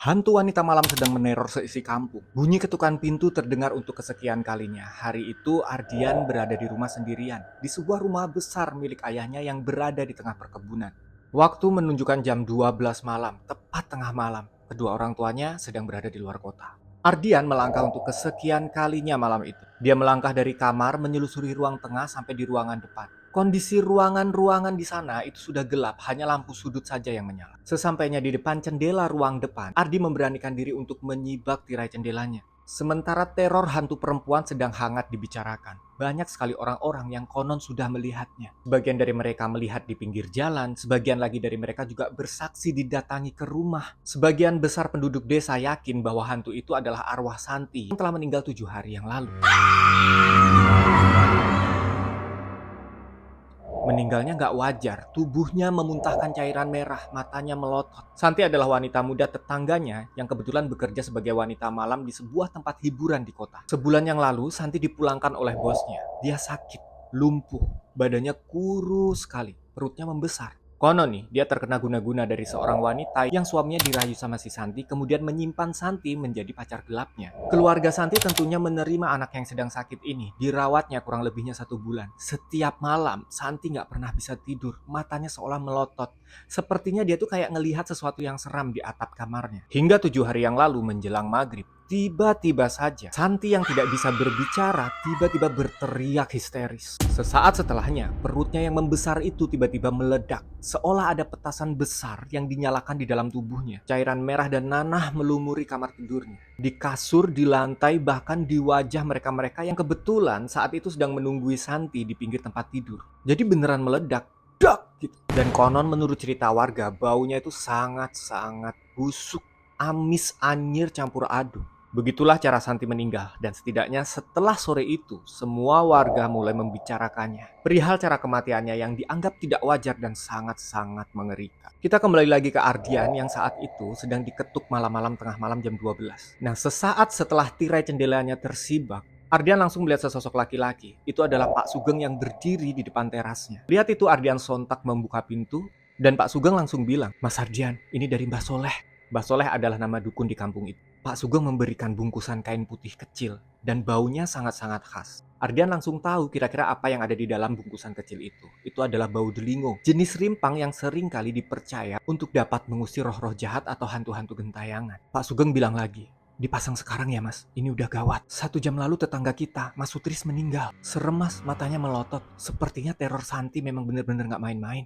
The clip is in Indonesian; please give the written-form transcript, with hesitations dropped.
Hantu wanita malam sedang meneror seisi kampung. Bunyi ketukan pintu terdengar untuk kesekian kalinya. Hari itu Ardian berada di rumah sendirian, di sebuah rumah besar milik ayahnya yang berada di tengah perkebunan. Waktu menunjukkan jam 12 malam, tepat tengah malam. Kedua orang tuanya sedang berada di luar kota. Ardian melangkah untuk kesekian kalinya malam itu. Dia melangkah dari kamar menyelusuri ruang tengah sampai di ruangan depan. Kondisi ruangan-ruangan di sana itu sudah gelap, hanya lampu sudut saja yang menyala. Sesampainya di depan jendela ruang depan, Ardi memberanikan diri untuk menyibak tirai jendelanya. Sementara teror hantu perempuan sedang hangat dibicarakan. Banyak sekali orang-orang yang konon sudah melihatnya. Sebagian dari mereka melihat di pinggir jalan, sebagian lagi dari mereka juga bersaksi didatangi ke rumah. Sebagian besar penduduk desa yakin bahwa hantu itu adalah arwah Santi yang telah meninggal 7 hari yang lalu. Meninggalnya nggak wajar, tubuhnya memuntahkan cairan merah, matanya melotot. Santi adalah wanita muda tetangganya yang kebetulan bekerja sebagai wanita malam di sebuah tempat hiburan di kota. Sebulan yang lalu, Santi dipulangkan oleh bosnya. Dia sakit, lumpuh, badannya kurus sekali, perutnya membesar. Konon nih, dia terkena guna-guna dari seorang wanita yang suaminya dirayu sama si Santi, kemudian menyimpan Santi menjadi pacar gelapnya. Keluarga Santi tentunya menerima anak yang sedang sakit ini, dirawatnya kurang lebihnya 1 bulan. Setiap malam, Santi nggak pernah bisa tidur, matanya seolah melotot. Sepertinya dia tuh kayak ngelihat sesuatu yang seram di atap kamarnya. Hingga 7 hari yang lalu menjelang maghrib, tiba-tiba saja, Santi yang tidak bisa berbicara tiba-tiba berteriak histeris. Sesaat setelahnya, perutnya yang membesar itu tiba-tiba meledak. Seolah ada petasan besar yang dinyalakan di dalam tubuhnya. Cairan merah dan nanah melumuri kamar tidurnya. Di kasur, di lantai, bahkan di wajah mereka-mereka yang kebetulan saat itu sedang menunggui Santi di pinggir tempat tidur. Jadi beneran meledak. Dak! Gitu. Dan konon menurut cerita warga, baunya itu sangat-sangat busuk. Amis, anyir, campur aduk. Begitulah cara Santi meninggal, dan setidaknya setelah sore itu, semua warga mulai membicarakannya. Perihal cara kematiannya yang dianggap tidak wajar dan sangat-sangat mengerikan. Kita kembali lagi ke Ardian yang saat itu sedang diketuk malam-malam tengah malam jam 12. Nah, sesaat setelah tirai jendelanya tersibak, Ardian langsung melihat sesosok laki-laki. Itu adalah Pak Sugeng yang berdiri di depan terasnya. Lihat itu, Ardian sontak membuka pintu, dan Pak Sugeng langsung bilang, "Mas Ardian, ini dari Mbah Soleh." Mbah Soleh adalah nama dukun di kampung itu. Pak Sugeng memberikan bungkusan kain putih kecil dan baunya sangat-sangat khas. Ardian langsung tahu kira-kira apa yang ada di dalam bungkusan kecil itu. Itu adalah bau delingo, jenis rimpang yang sering kali dipercaya untuk dapat mengusir roh-roh jahat atau hantu-hantu gentayangan. Pak Sugeng bilang lagi, "Dipasang sekarang ya mas, ini udah gawat. 1 jam lalu tetangga kita, Mas Sutris meninggal. Serem mas, matanya melotot. Sepertinya teror Santi memang bener-bener gak main-main."